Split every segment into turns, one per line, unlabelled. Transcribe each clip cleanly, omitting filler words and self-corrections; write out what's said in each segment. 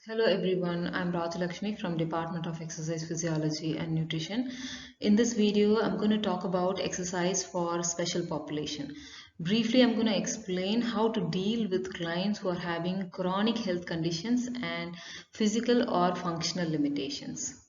Hello everyone, I'm Rajalakshmi from Department of Exercise Physiology and Nutrition. In this video, I'm going to talk about exercise for special population. Briefly, I'm going to explain how to deal with clients who are having chronic health conditions and physical or functional limitations.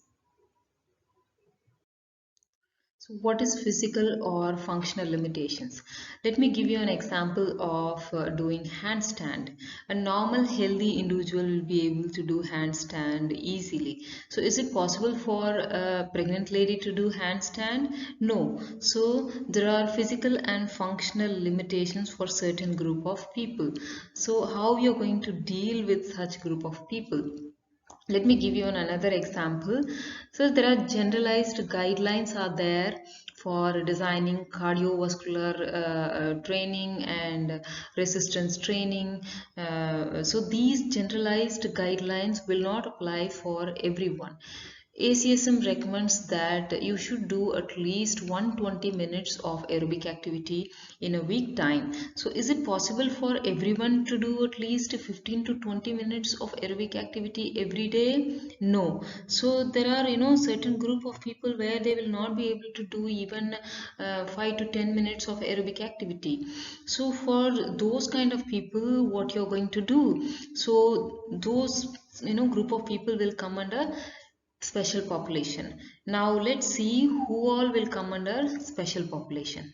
So what is physical or functional limitations? Let me give you an example of doing handstand. A normal healthy individual will be able to do handstand easily. So is it possible for a pregnant lady to do handstand? No. So there are physical and functional limitations for certain group of people. So how you're going to deal with such group of people? Let me give you another example. So there are generalized guidelines are there for designing cardiovascular training and resistance training. So these generalized guidelines will not apply for everyone. ACSM recommends that you should do at least 120 minutes of aerobic activity in a week time. So is it possible for everyone to do at least 15 to 20 minutes of aerobic activity every day? No. So there are certain group of people where they will not be able to do even 5 to 10 minutes of aerobic activity. So for those kind of people, what you're going to do? So those group of people will come under special population. Now let's see who all will come under special population.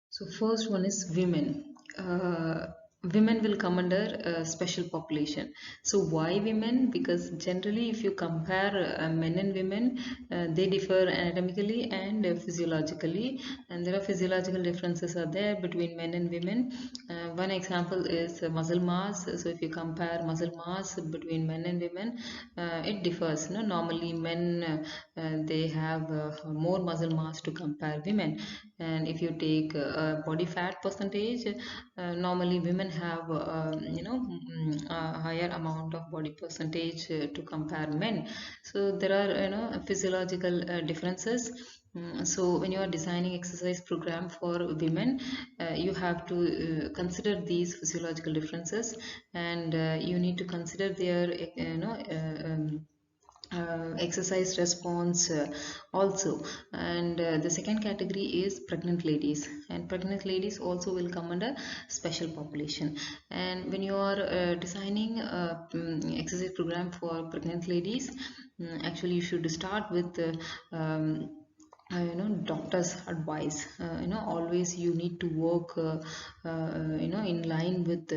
So first one is women. Women will come under special population. So why women? Because generally if you compare men and women, they differ anatomically and physiologically, and there are physiological differences are there between men and women. One example is muscle mass. So if you compare muscle mass between men and women, it differs. Normally men they have more muscle mass to compare women, and if you take body fat percentage, normally women have a higher amount of body percentage to compare men. So there are physiological differences. So when you are designing exercise program for women, you have to consider these physiological differences, and you need to consider their exercise response also. And the second category is pregnant ladies, and pregnant ladies also will come under special population. And when you are designing exercise program for pregnant ladies, actually you should start with doctor's advice. Always you need to work in line with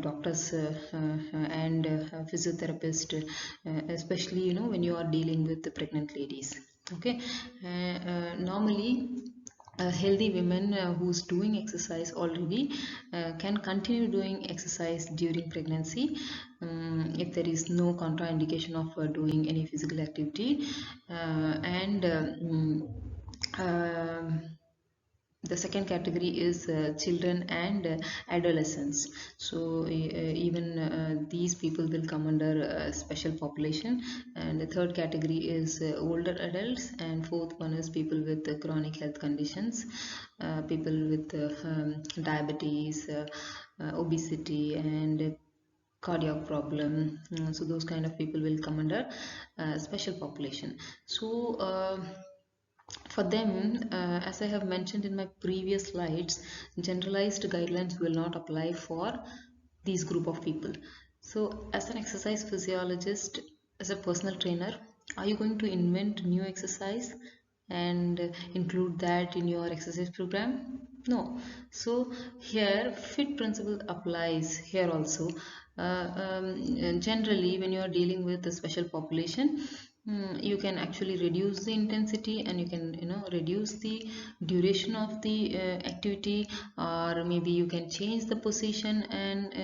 doctors and physiotherapist, especially when you are dealing with the pregnant ladies. Okay. Normally healthy women who's doing exercise already can continue doing exercise during pregnancy, if there is no contraindication of doing any physical activity. And um, the second category is children and adolescents. So even these people will come under special population. And the third category is older adults, and fourth one is people with chronic health conditions, people with diabetes, obesity, and cardiac problem. So those kind of people will come under special population. So for them, as I have mentioned in my previous slides, generalized guidelines will not apply for these group of people. So as an exercise physiologist, as a personal trainer, are you going to invent new exercise and include that in your exercise program? No. So here fit principle applies here also. Generally when you are dealing with a special population, you can actually reduce the intensity, and you can reduce the duration of the activity, or maybe you can change the position and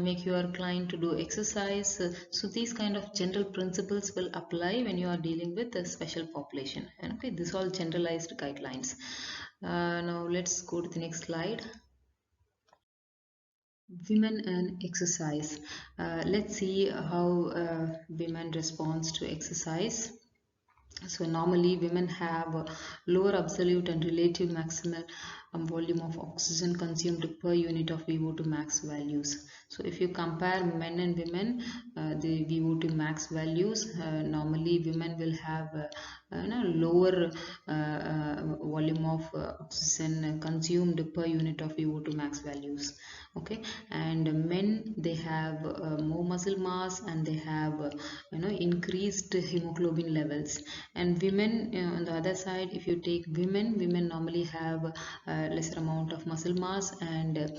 make your client to do exercise. So these kind of general principles will apply when you are dealing with a special population. And okay, this all generalized guidelines. Now let's go to the next slide. Women and exercise. Let's see how women responds to exercise. So normally women have lower absolute and relative maximal volume of oxygen consumed per unit of VO2 max values. So if you compare men and women, the VO2 max values, normally women will have lower volume of oxygen consumed per unit of VO2 max values. Okay, and men, they have more muscle mass, and they have increased hemoglobin levels. And women, on the other side, if you take women normally have lesser amount of muscle mass, and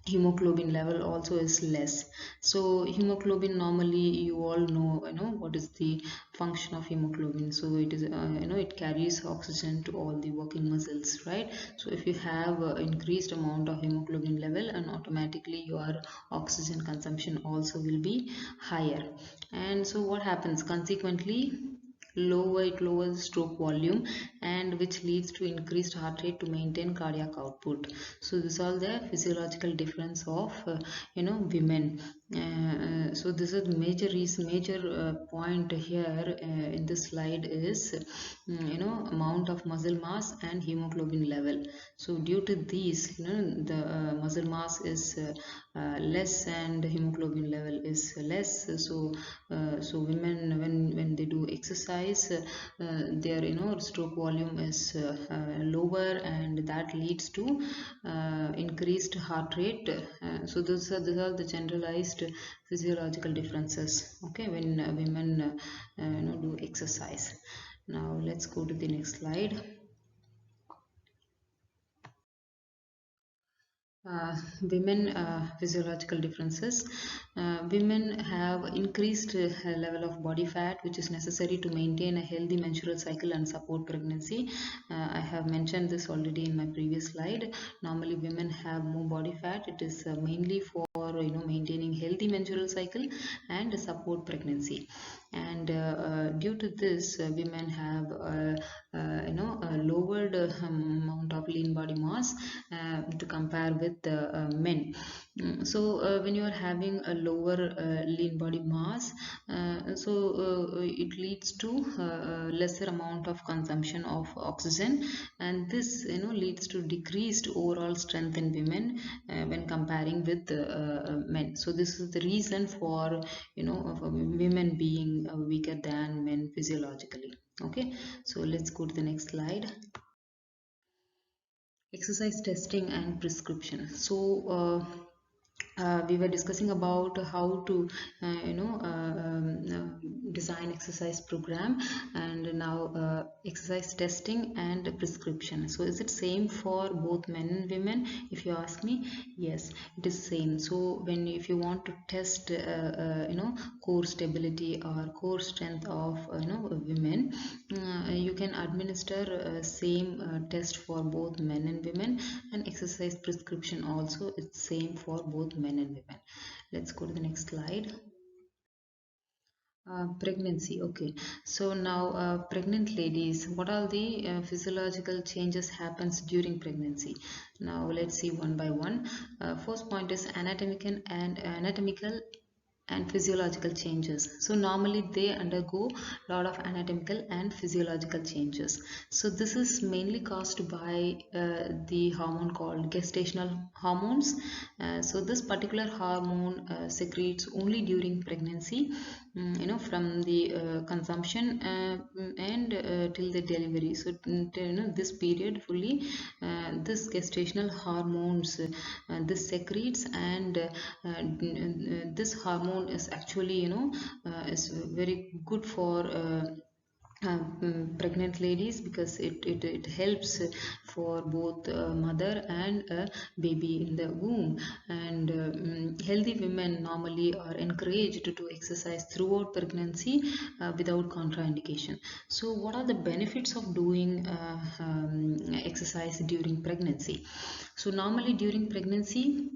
hemoglobin level also is less. So hemoglobin, normally you all know what is the function of hemoglobin. So it is it carries oxygen to all the working muscles, right? So if you have increased amount of hemoglobin level, and automatically your oxygen consumption also will be higher. And so what happens consequently, it lowers stroke volume, and which leads to increased heart rate to maintain cardiac output. So this is all the physiological difference of women. So this is major point here in this slide is amount of muscle mass and hemoglobin level. So due to these, the muscle mass is less and hemoglobin level is less. So women, when they do exercise, their stroke volume is lower, and that leads to increased heart rate. So these are the generalized physiological differences, okay, when women do exercise. Now let's go to the next slide. Women physiological differences. Women have increased level of body fat, which is necessary to maintain a healthy menstrual cycle and support pregnancy. I have mentioned this already in my previous slide. Normally women have more body fat. It is mainly for maintaining healthy menstrual cycle and support pregnancy. And due to this, women have a lowered amount of lean body mass to compare with men. So when you are having a lower lean body mass, it leads to lesser amount of consumption of oxygen, and this leads to decreased overall strength in women when comparing with men. So this is the reason for for women being weaker than men physiologically. Okay, so let's go to the next slide. Exercise testing and prescription. So we were discussing about how to design exercise program, and now exercise testing and prescription. So is it same for both men and women? If you ask me, yes, it is same. So if you want to test core stability or core strength of women, you can administer same test for both men and women, and exercise prescription also is same for both men and women. Let's go to the next slide. Pregnancy. Okay, so now pregnant ladies, what are the physiological changes happens during pregnancy? Now let's see one by one. First point is anatomical and physiological changes. So normally they undergo a lot of anatomical and physiological changes. So this is mainly caused by the hormone called gestational hormones. So this particular hormone secretes only during pregnancy, from the consumption and till the delivery. So this period fully, this gestational hormones this secretes, and this hormone is actually is very good for pregnant ladies, because it helps for both mother and baby in the womb. And healthy women normally are encouraged to exercise throughout pregnancy without contraindication. So what are the benefits of doing exercise during pregnancy? So normally during pregnancy,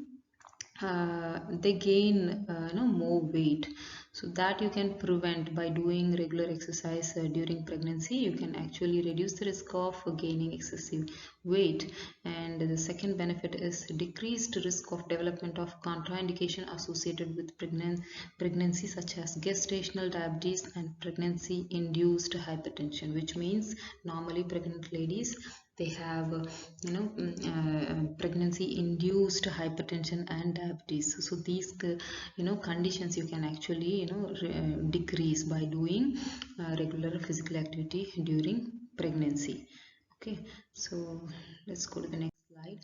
they gain more weight. So that you can prevent by doing regular exercise during pregnancy. You can actually reduce the risk of gaining excessive weight. And the second benefit is decreased risk of development of contraindication associated with pregnancy, such as gestational diabetes and pregnancy induced hypertension, which means normally pregnant ladies they have pregnancy induced hypertension and diabetes. So these conditions you can actually decrease by doing regular physical activity during pregnancy. Okay, so let's go to the next slide.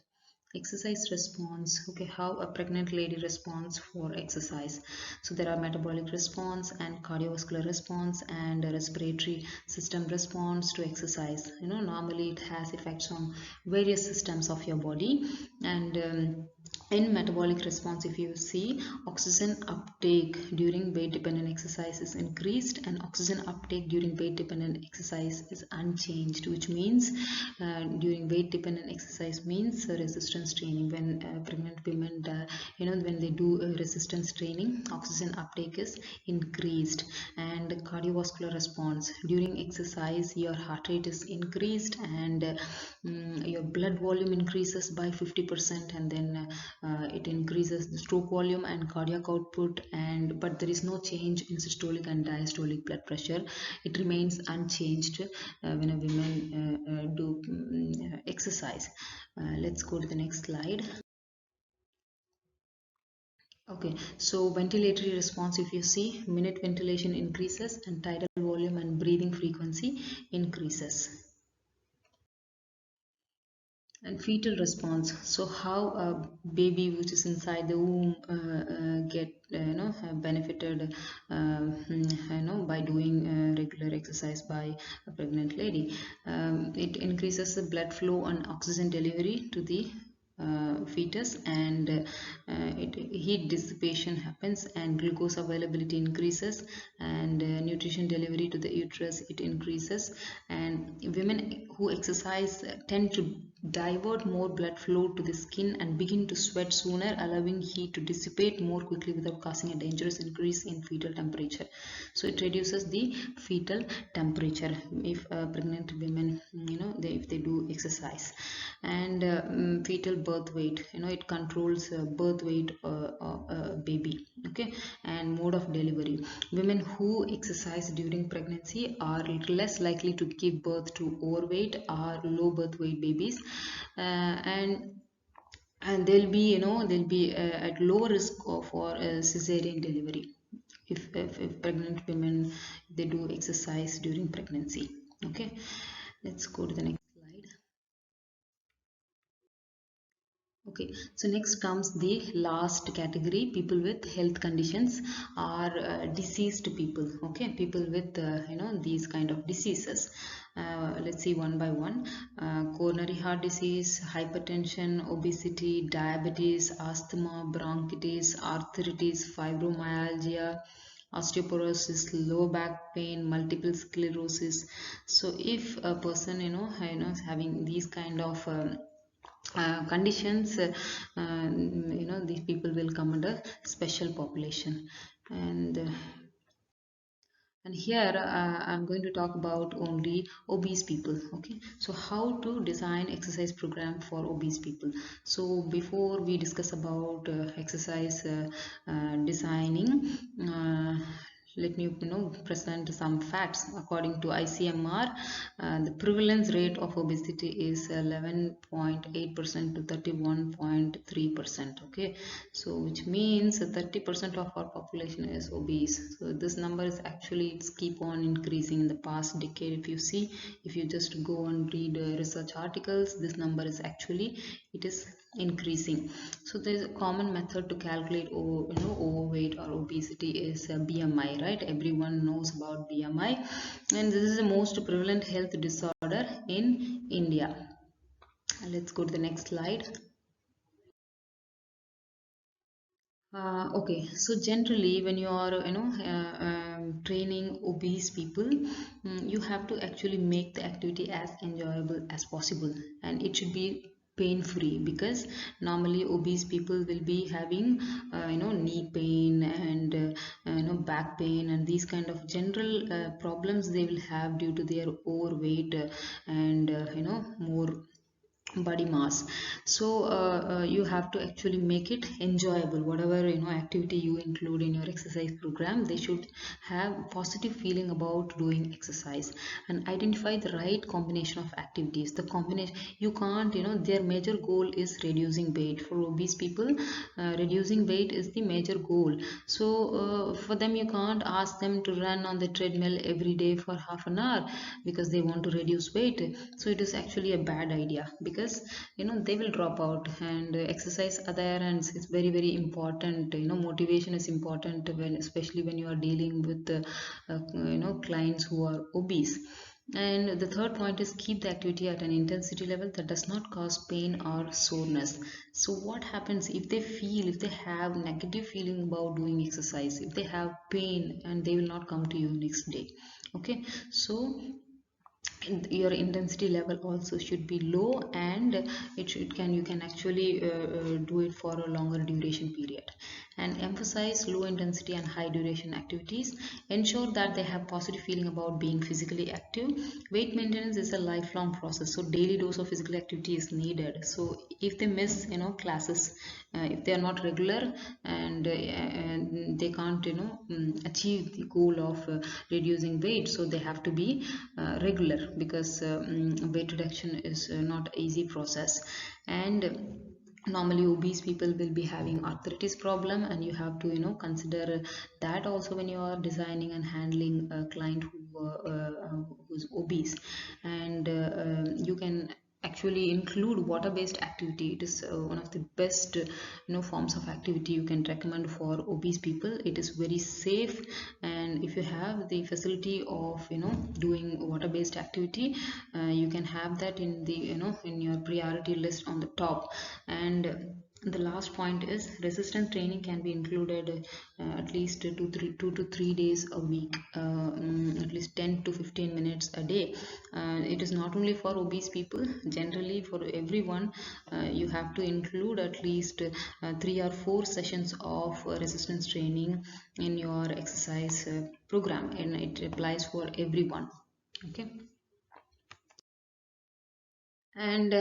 Exercise response. Okay, how a pregnant lady responds for exercise. So there are metabolic response and cardiovascular response and a respiratory system response to exercise. Normally it has effects on various systems of your body. And in metabolic response, if you see, oxygen uptake during weight dependent exercise is increased and oxygen uptake during weight dependent exercise is unchanged, which means during weight dependent exercise means resistance training. When pregnant women when they do resistance training, oxygen uptake is increased. And cardiovascular response, during exercise your heart rate is increased and your blood volume increases by 50%, and then it increases the stroke volume and cardiac output, and but there is no change in systolic and diastolic blood pressure. It remains unchanged when a woman do exercise. Let's go to the next slide. Okay, so ventilatory response, if you see, minute ventilation increases and tidal volume and breathing frequency increases. And fetal response, so how a baby which is inside the womb get benefited by doing regular exercise by a pregnant lady. It increases the blood flow and oxygen delivery to the fetus, and heat dissipation happens and glucose availability increases, and nutrition delivery to the uterus, it increases. And women who exercise tend to divert more blood flow to the skin and begin to sweat sooner, allowing heat to dissipate more quickly without causing a dangerous increase in fetal temperature. So it reduces the fetal temperature if pregnant women if they do exercise. And fetal birth weight, it controls birth weight baby. Okay, and mode of delivery, women who exercise during pregnancy are less likely to give birth to overweight or low birth weight babies, and they'll be at low risk for cesarean delivery if pregnant women, they do exercise during pregnancy. Okay, let's go to the next slide. Okay, so next comes the last category, people with health conditions or deceased people. Okay, people with these kind of diseases. Let's see one by one. Coronary heart disease, hypertension, obesity, diabetes, asthma, bronchitis, arthritis, fibromyalgia, osteoporosis, low back pain, multiple sclerosis. So if a person is having these kind of conditions, these people will come under special population. And here I'm going to talk about only obese people. Okay, so how to design exercise program for obese people. So before we discuss about exercise designing, let me present some facts. According to ICMR, the prevalence rate of obesity is 11.8% to 31.3%. Okay, so which means 30% of our population is obese. So this number is actually, it's keep on increasing in the past decade. If you see, if you just go and read research articles, this number is actually, it is increasing. So there is a common method to calculate overweight or obesity is BMI, right? Everyone knows about BMI, and this is the most prevalent health disorder in India. Let's go to the next slide. Okay, so generally when you are training obese people, you have to actually make the activity as enjoyable as possible, and it should be pain free, because normally obese people will be having knee pain and back pain and these kind of general problems they will have due to their overweight and more body mass. So you have to actually make it enjoyable. Whatever activity you include in your exercise program, they should have positive feeling about doing exercise. And identify the right combination of activities. The combination, you can't, their major goal is reducing weight. For obese people, reducing weight is the major goal. So for them, you can't ask them to run on the treadmill every day for half an hour because they want to reduce weight. So it is actually a bad idea, because they will drop out. And exercise are there, and it's very very important. Motivation is important, when especially when you are dealing with clients who are obese. And the third point is keep the activity at an intensity level that does not cause pain or soreness. So what happens if they feel, if they have negative feeling about doing exercise, if they have pain, and they will not come to you next day. Okay, so your intensity level also should be low, and you can actually do it for a longer duration period. And emphasize low intensity and high duration activities. Ensure that they have positive feeling about being physically active. Weight maintenance is a lifelong process, so daily dose of physical activity is needed. So if they miss classes, if they are not regular, and they can't achieve the goal of reducing weight, so they have to be regular, because weight reduction is not easy process. And normally obese people will be having arthritis problem, and you have to consider that also when you are designing and handling a client who's obese. And you can actually include water based activity. It is one of the best forms of activity you can recommend for obese people. It is very safe, and if you have the facility of doing water based activity, you can have that in the in your priority list on the top. And the last point is resistance training can be included at least 2 to 3 days a week, at least 10 to 15 minutes a day. It is not only for obese people, generally for everyone. You have to include at least 3 or 4 sessions of resistance training in your exercise program, and it applies for everyone. Okay. And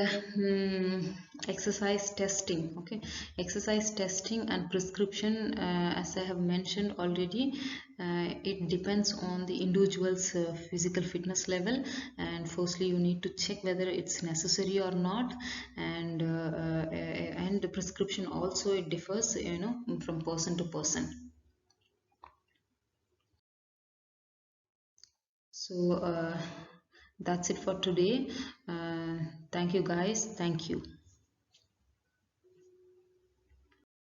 exercise testing. Okay, exercise testing and prescription, as I have mentioned already, it depends on the individual's physical fitness level. And firstly, you need to check whether it's necessary or not. And the prescription also, it differs from person to person. So that's it for today. Thank you guys, thank you.